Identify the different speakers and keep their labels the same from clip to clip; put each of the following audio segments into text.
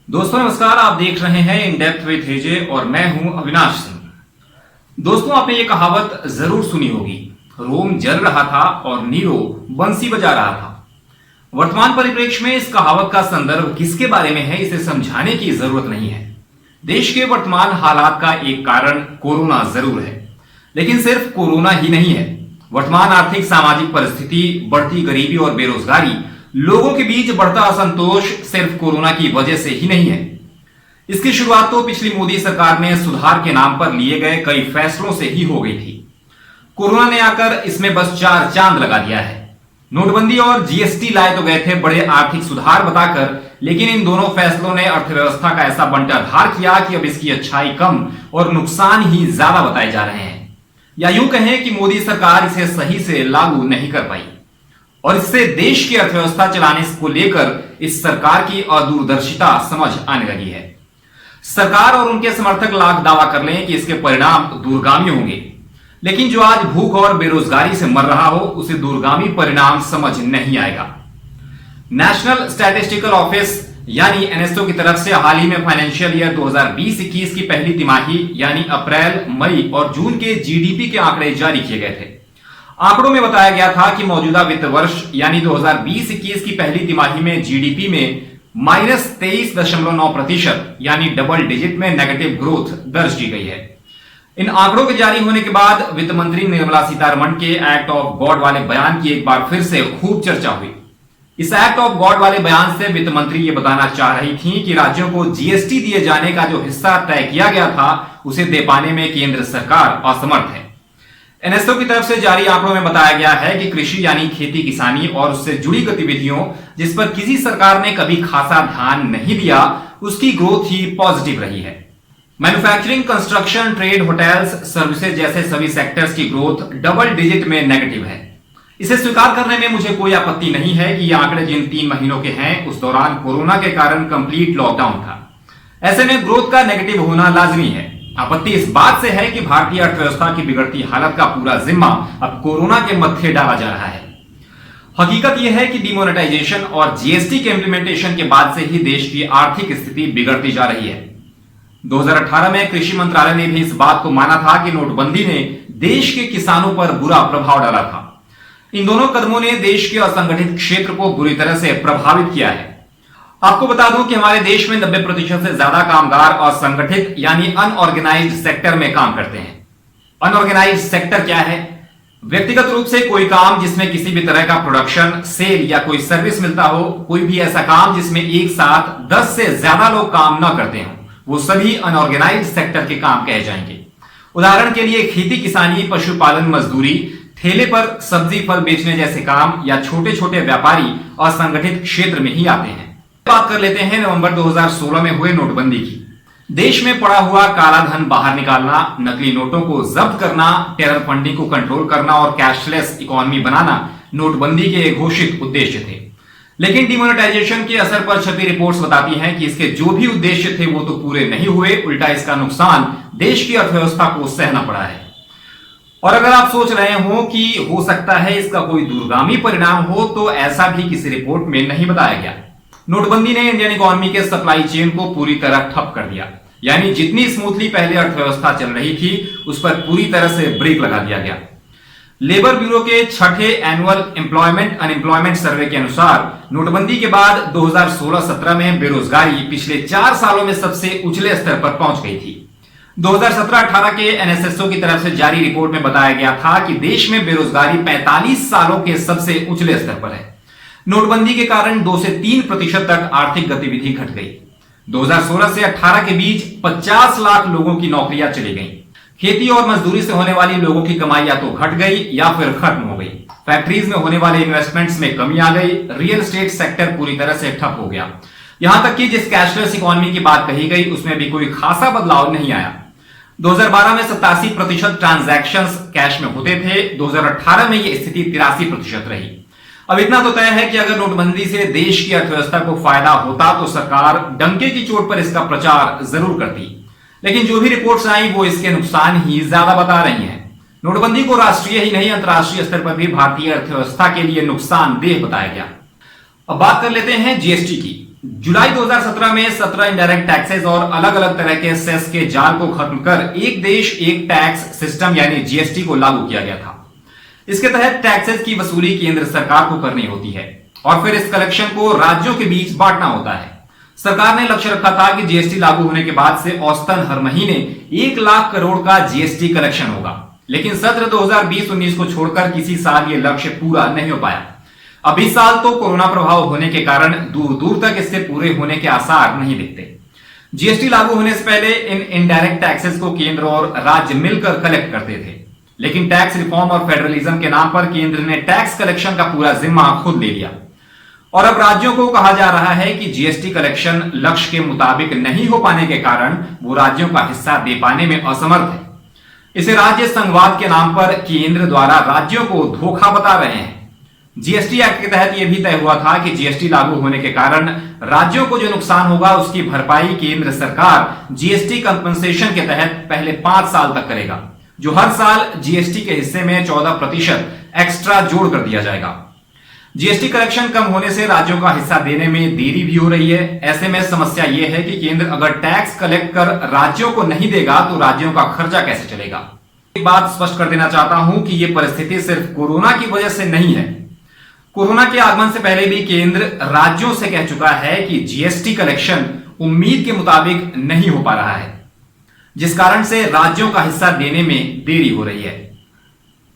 Speaker 1: दोस्तों नमस्कार, आप देख रहे हैं इन डेप्थ विद एजे और मैं हूं अविनाश सिंह। दोस्तों आपने ये कहावत जरूर सुनी होगी, रोम जल रहा था और नीरो बंसी बजा रहा था। वर्तमान परिप्रेक्ष्य में इस कहावत का संदर्भ किसके बारे में है, इसे समझाने की जरूरत नहीं है। देश के वर्तमान हालात का एक कारण कोरोना जरूर है, लेकिन सिर्फ कोरोना ही नहीं है। वर्तमान आर्थिक सामाजिक परिस्थिति, बढ़ती गरीबी और बेरोजगारी, लोगों के बीच बढ़ता असंतोष सिर्फ कोरोना की वजह से ही नहीं है। इसकी शुरुआत तो पिछली मोदी सरकार ने सुधार के नाम पर लिए गए कई फैसलों से ही हो गई थी। कोरोना ने आकर इसमें बस 4 चांद लगा दिया है। नोटबंदी और जीएसटी लाए तो गए थे बड़े आर्थिक सुधार बताकर, लेकिन इन दोनों फैसलों ने अर्थव्यवस्था का ऐसा बंटाधार किया कि अब इसकी अच्छाई कम और नुकसान ही ज्यादा बताए जा रहे हैं। या यूं कहें कि मोदी सरकार इसे सही से लागू नहीं कर पाई और इससे देश की अर्थव्यवस्था चलाने को लेकर इस सरकार की अदूरदर्शिता समझ आने लगी है। सरकार और उनके समर्थक लाख दावा कर लें कि इसके परिणाम दूरगामी होंगे, लेकिन जो आज भूख और बेरोजगारी से मर रहा हो उसे दूरगामी परिणाम समझ नहीं आएगा। नेशनल स्टैटिस्टिकल ऑफिस यानी एनएसओ की तरफ से हाल ही में फाइनेंशियल ईयर 2020-21 की पहली तिमाही यानी अप्रैल, मई और जून के जीडीपी के आंकड़े जारी किए गए थे। आंकड़ों में बताया गया था कि मौजूदा वित्त वर्ष यानी 2020-21 की पहली तिमाही में जीडीपी में -23.9% यानी डबल डिजिट में नेगेटिव ग्रोथ दर्ज की गई है। इन आंकड़ों के जारी होने के बाद वित्त मंत्री निर्मला सीतारमण के एक्ट ऑफ गॉड वाले बयान की एक बार फिर से खूब चर्चा हुई। इस एक्ट ऑफ गॉड वाले बयान से वित्त मंत्री ये बताना चाह रही थी कि राज्यों को जीएसटी दिए जाने का जो हिस्सा तय किया गया था उसे दे पाने में केंद्र सरकार असमर्थ है। एनएसओ की तरफ से जारी आंकड़ों में बताया गया है कि कृषि यानी खेती किसानी और उससे जुड़ी गतिविधियों, जिस पर किसी सरकार ने कभी खासा ध्यान नहीं दिया, उसकी ग्रोथ ही पॉजिटिव रही है। Manufacturing, construction, trade, hotels, services जैसे सभी सेक्टर्स की ग्रोथ डबल डिजिट में नेगेटिव है। इसे स्वीकार करने में मुझे कोई आपत्ति नहीं है कि ये आंकड़े जिन 3 महीनों के हैं उस दौरान कोरोना के कारण कंप्लीट लॉकडाउन था। ऐसे में ग्रोथ का नेगेटिव होना लाजमी है। आपत्ति इस बात से है कि भारतीय अर्थव्यवस्था की बिगड़ती हालत का पूरा जिम्मा अब कोरोना के मत्थे डाला जा रहा है। हकीकत यह है कि डिमोनेटाइजेशन और जीएसटी के इंप्लीमेंटेशन के बाद से ही देश की आर्थिक स्थिति बिगड़ती जा रही है। 2018 में कृषि मंत्रालय ने भी इस बात को माना था कि नोटबंदी ने देश के किसानों पर बुरा प्रभाव डाला था। इन दोनों कदमों ने देश के असंगठित क्षेत्र को बुरी तरह से प्रभावित किया है। आपको बता दूं कि हमारे देश में 90% से ज्यादा कामगार असंगठित यानी अनऑर्गेनाइज्ड सेक्टर में काम करते हैं। अनऑर्गेनाइज्ड सेक्टर क्या है? व्यक्तिगत रूप से कोई काम जिसमें किसी भी तरह का प्रोडक्शन, सेल या कोई सर्विस मिलता हो, कोई भी ऐसा काम जिसमें एक साथ 10 से ज्यादा लोग काम न करते हो, वो सभी अनऑर्गेनाइज्ड सेक्टर के काम कहे जाएंगे। उदाहरण के लिए खेती किसानी, पशुपालन, मजदूरी, ठेले पर सब्जी फल बेचने जैसे काम या छोटे छोटे व्यापारी असंगठित क्षेत्र में ही आते हैं। बात कर लेते हैं नवंबर 2016 में हुए नोटबंदी की। देश में पड़ा हुआ काला धन बाहर निकालना, नकली नोटों को जब्त करना, टेरर फंडिंग को कंट्रोल करना और कैशलेस इकोनॉमी बनाना नोटबंदी के घोषित उद्देश्य थे। लेकिन डिमोनेटाइजेशन के असर पर छपी रिपोर्ट्स बताती हैं कि इसके जो भी उद्देश्य थे वो तो पूरे नहीं हुए, उल्टा इसका नुकसान देश की अर्थव्यवस्था को सहना पड़ा है। और अगर आप सोच रहे हो कि हो सकता है इसका कोई दूरगामी परिणाम हो, तो ऐसा भी किसी रिपोर्ट में नहीं बताया गया। नोटबंदी ने इंडियन इकोनॉमी के सप्लाई चेन को पूरी तरह ठप कर दिया, यानी जितनी स्मूथली पहले अर्थव्यवस्था चल रही थी उस पर पूरी तरह से ब्रेक लगा दिया गया। लेबर ब्यूरो के 6ठे एनुअल एम्प्लॉयमेंट अनएम्प्लॉयमेंट सर्वे के अनुसार नोटबंदी के बाद 2016-17 में बेरोजगारी पिछले 4 सालों में सबसे उछले स्तर पर पहुंच गई थी। 2017-18 के एनएसएसओ की तरफ से जारी रिपोर्ट में बताया गया था कि देश में बेरोजगारी 45 सालों के सबसे उछले स्तर पर है। नोटबंदी के कारण 2 से 3% तक आर्थिक गतिविधि घट गई। 2016 से 18 के बीच 50 लाख लोगों की नौकरियां चली गईं। खेती और मजदूरी से होने वाली लोगों की कमाई या तो घट गई या फिर खत्म हो गई। फैक्ट्रीज में होने वाले इन्वेस्टमेंट्स में कमी आ गई। रियल एस्टेट सेक्टर पूरी तरह से ठप हो गया। यहां तक कि जिस कैशलेस इकोनॉमी की बात कही गई उसमें भी कोई खासा बदलाव नहीं आया। 2012 में 87% ट्रांजैक्शंस कैश में होते थे। 2018 में यह स्थिति 83% रही। अब इतना तो तय है कि अगर नोटबंदी से देश की अर्थव्यवस्था को फायदा होता तो सरकार डंके की चोट पर इसका प्रचार जरूर करती, लेकिन जो भी रिपोर्ट्स आई वो इसके नुकसान ही ज्यादा बता रही हैं। नोटबंदी को राष्ट्रीय ही नहीं अंतर्राष्ट्रीय स्तर पर भी भारतीय अर्थव्यवस्था के लिए नुकसानदेह बताया गया। अब बात कर लेते हैं जीएसटी की। जुलाई 2017 में 17 इनडायरेक्ट टैक्सेस और अलग अलग तरह के सेस के जाल को खत्म कर एक देश एक टैक्स सिस्टम यानी जीएसटी को लागू किया गया था। इसके तहत टैक्सेस की वसूली केंद्र सरकार को करनी होती है और फिर इस कलेक्शन को राज्यों के बीच बांटना होता है। सरकार ने लक्ष्य रखा था कि जीएसटी लागू होने के बाद से औसतन हर महीने 1 लाख करोड़ का जीएसटी कलेक्शन होगा, लेकिन सत्र 2020-19 को छोड़कर किसी साल यह लक्ष्य पूरा नहीं हो पाया। अब इस साल तो कोरोना प्रभाव होने के कारण दूर दूर तक इससे पूरे होने के आसार नहीं दिखते। जीएसटी लागू होने से पहले इन इनडायरेक्ट टैक्सेस को केंद्र और राज्य मिलकर कलेक्ट करते थे, लेकिन टैक्स रिफॉर्म और फेडरलिज्म के नाम पर केंद्र ने टैक्स कलेक्शन का पूरा जिम्मा खुद ले लिया और अब राज्यों को कहा जा रहा है कि जीएसटी कलेक्शन लक्ष्य के मुताबिक नहीं हो पाने के कारण वो राज्यों का हिस्सा दे पाने में असमर्थ है। इसे राज्य संघवाद के नाम पर केंद्र द्वारा राज्यों को धोखा बता रहे हैं। जीएसटी एक्ट के तहत यह भी तय हुआ था कि जीएसटी लागू होने के कारण राज्यों को जो नुकसान होगा उसकी भरपाई केंद्र सरकार जीएसटी कंपनसेशन के तहत पहले 5 साल तक करेगा, जो हर साल जीएसटी के हिस्से में 14% एक्स्ट्रा जोड़ कर दिया जाएगा। जीएसटी कलेक्शन कम होने से राज्यों का हिस्सा देने में देरी भी हो रही है। ऐसे में समस्या यह है कि केंद्र अगर टैक्स कलेक्ट कर राज्यों को नहीं देगा तो राज्यों का खर्चा कैसे चलेगा। एक बात स्पष्ट कर देना चाहता हूं कि यह परिस्थिति सिर्फ कोरोना की वजह से नहीं है। कोरोना के आगमन से पहले भी केंद्र राज्यों से कह चुका है कि जीएसटी कलेक्शन उम्मीद के मुताबिक नहीं हो पा रहा है, जिस कारण से राज्यों का हिस्सा देने में देरी हो रही है।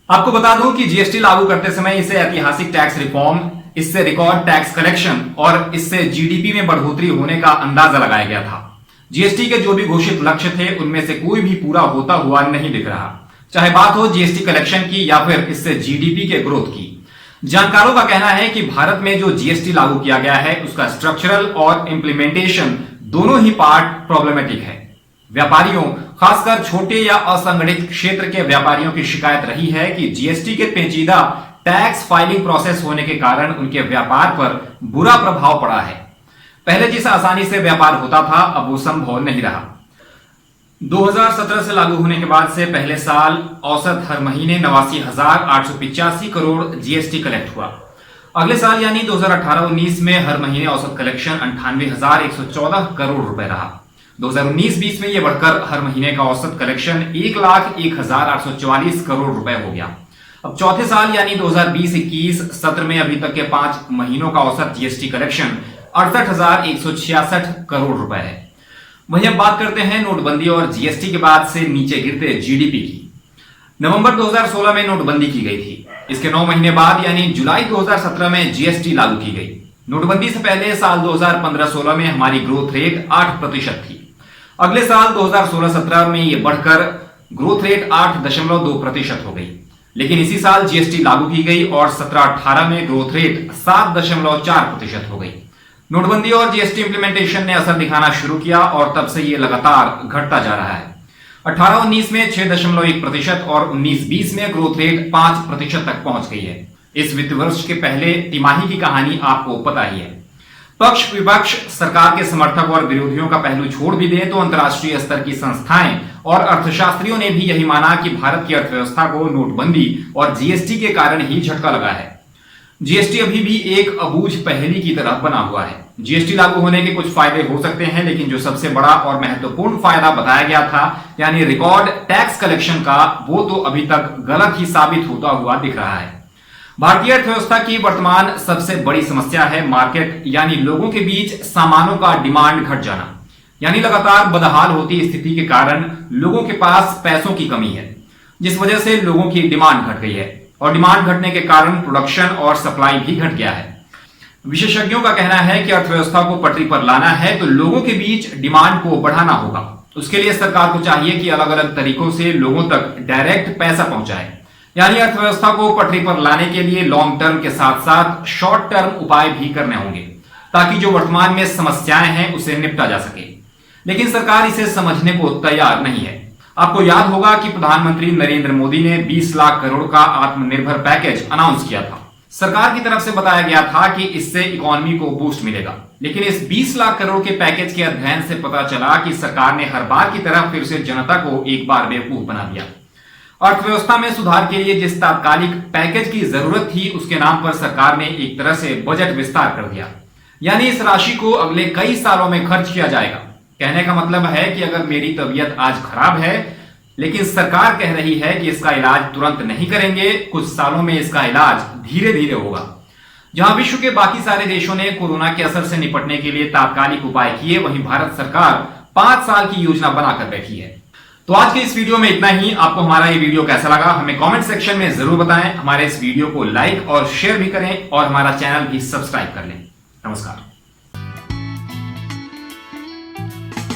Speaker 1: आपको बता दूं कि जीएसटी लागू करते समय इसे ऐतिहासिक टैक्स रिफॉर्म, इससे रिकॉर्ड टैक्स कलेक्शन और इससे जीडीपी में बढ़ोतरी होने का अंदाजा लगाया गया था। जीएसटी के जो भी घोषित लक्ष्य थे उनमें से कोई भी पूरा होता हुआ नहीं दिख रहा, चाहे बात हो जीएसटी कलेक्शन की या फिर इससे जीडीपी के ग्रोथ की। जानकारों का कहना है कि भारत में जो जीएसटी लागू किया गया है उसका स्ट्रक्चरल और इंप्लीमेंटेशन दोनों ही पार्ट प्रॉब्लमेटिक है। व्यापारियों, खासकर छोटे या असंगठित क्षेत्र के व्यापारियों की शिकायत रही है कि जीएसटी के पेचीदा टैक्स फाइलिंग प्रोसेस होने के कारण उनके व्यापार पर बुरा प्रभाव पड़ा है। पहले जिस आसानी से व्यापार होता था अब वो संभव नहीं रहा। 2017 से लागू होने के बाद से पहले साल औसत हर महीने 89,885 करोड़ जीएसटी कलेक्ट हुआ। अगले साल यानी 2018-19 में हर महीने औसत कलेक्शन 98,114 करोड़ रुपए रहा। 2019-20 में यह बढ़कर हर महीने का औसत कलेक्शन 1,01,844 करोड़ रुपए हो गया। अब चौथे साल यानी 2020-21 सत्र में अभी तक के 5 महीनों का औसत जीएसटी कलेक्शन 68,166 करोड़ रुपए है। वहीं अब बात करते हैं नोटबंदी और जीएसटी के बाद से नीचे गिरते जीडीपी की। नवंबर 2016 में नोटबंदी की गई थी। इसके 9 महीने बाद यानी जुलाई 2017 में जीएसटी लागू की गई। नोटबंदी से पहले साल 2015-16 में हमारी ग्रोथ रेट 8% थी। अगले साल 2016-17 में यह बढ़कर ग्रोथ रेट 8.2% हो गई, लेकिन इसी साल जीएसटी लागू की गई और 17-18 में ग्रोथ रेट 7.4% हो गई। नोटबंदी और जीएसटी इंप्लीमेंटेशन ने असर दिखाना शुरू किया और तब से यह लगातार घटता जा रहा है। 18-19 में 6.1% और 19-20 में ग्रोथ रेट 5% तक पहुंच गई है। इस वित्त वर्ष के पहले तिमाही की कहानी आपको पता ही है। पक्ष विपक्ष, सरकार के समर्थक और विरोधियों का पहलू छोड़ भी दें तो अंतर्राष्ट्रीय स्तर की संस्थाएं और अर्थशास्त्रियों ने भी यही माना कि भारत की अर्थव्यवस्था को नोटबंदी और जीएसटी के कारण ही झटका लगा है। जीएसटी अभी भी एक अबूझ पहेली की तरह बना हुआ है। जीएसटी लागू होने के कुछ फायदे हो सकते हैं, लेकिन जो सबसे बड़ा और महत्वपूर्ण फायदा बताया गया था यानी रिकॉर्ड टैक्स कलेक्शन का, वो तो अभी तक गलत ही साबित होता हुआ दिख रहा है। भारतीय अर्थव्यवस्था की वर्तमान सबसे बड़ी समस्या है मार्केट यानी लोगों के बीच सामानों का डिमांड घट जाना, यानी लगातार बदहाल होती स्थिति के कारण लोगों के पास पैसों की कमी है, जिस वजह से लोगों की डिमांड घट गई है और डिमांड घटने के कारण प्रोडक्शन और सप्लाई भी घट गया है। विशेषज्ञों का कहना है कि अर्थव्यवस्था को पटरी पर लाना है तो लोगों के बीच डिमांड को बढ़ाना होगा। उसके लिए सरकार को चाहिए कि अलग अलग तरीकों से लोगों तक डायरेक्ट पैसा पहुंचाए, यानी अर्थव्यवस्था को पटरी पर लाने के लिए लॉन्ग टर्म के साथ साथ शॉर्ट टर्म उपाय भी करने होंगे ताकि जो वर्तमान में समस्याएं हैं उसे निपटा जा सके। लेकिन सरकार इसे समझने को तैयार नहीं है। आपको याद होगा कि प्रधानमंत्री नरेंद्र मोदी ने 20 लाख करोड़ का आत्मनिर्भर पैकेज अनाउंस किया था। सरकार की तरफ से बताया गया था कि इससे इकोनॉमी को बूस्ट मिलेगा, लेकिन इस 20 लाख करोड़ के पैकेज के अध्ययन से पता चला कि सरकार ने हर बार की तरह फिर से जनता को एक बार बेवकूफ बना दिया। अर्थव्यवस्था में सुधार के लिए जिस तात्कालिक पैकेज की जरूरत थी उसके नाम पर सरकार ने एक तरह से बजट विस्तार कर दिया, यानी इस राशि को अगले कई सालों में खर्च किया जाएगा। कहने का मतलब है कि अगर मेरी तबीयत आज खराब है, लेकिन सरकार कह रही है कि इसका इलाज तुरंत नहीं करेंगे, कुछ सालों में इसका इलाज धीरे धीरे होगा। जहां विश्व के बाकी सारे देशों ने कोरोना के असर से निपटने के लिए तात्कालिक उपाय किए, वहीं भारत सरकार 5 साल की योजना बनाकर बैठी है। तो आज के इस वीडियो में इतना ही। आपको हमारा ये वीडियो कैसा लगा हमें कमेंट सेक्शन में जरूर बताएं। हमारे इस वीडियो को लाइक और शेयर भी करें और हमारा चैनल भी सब्सक्राइब कर लें। नमस्कार।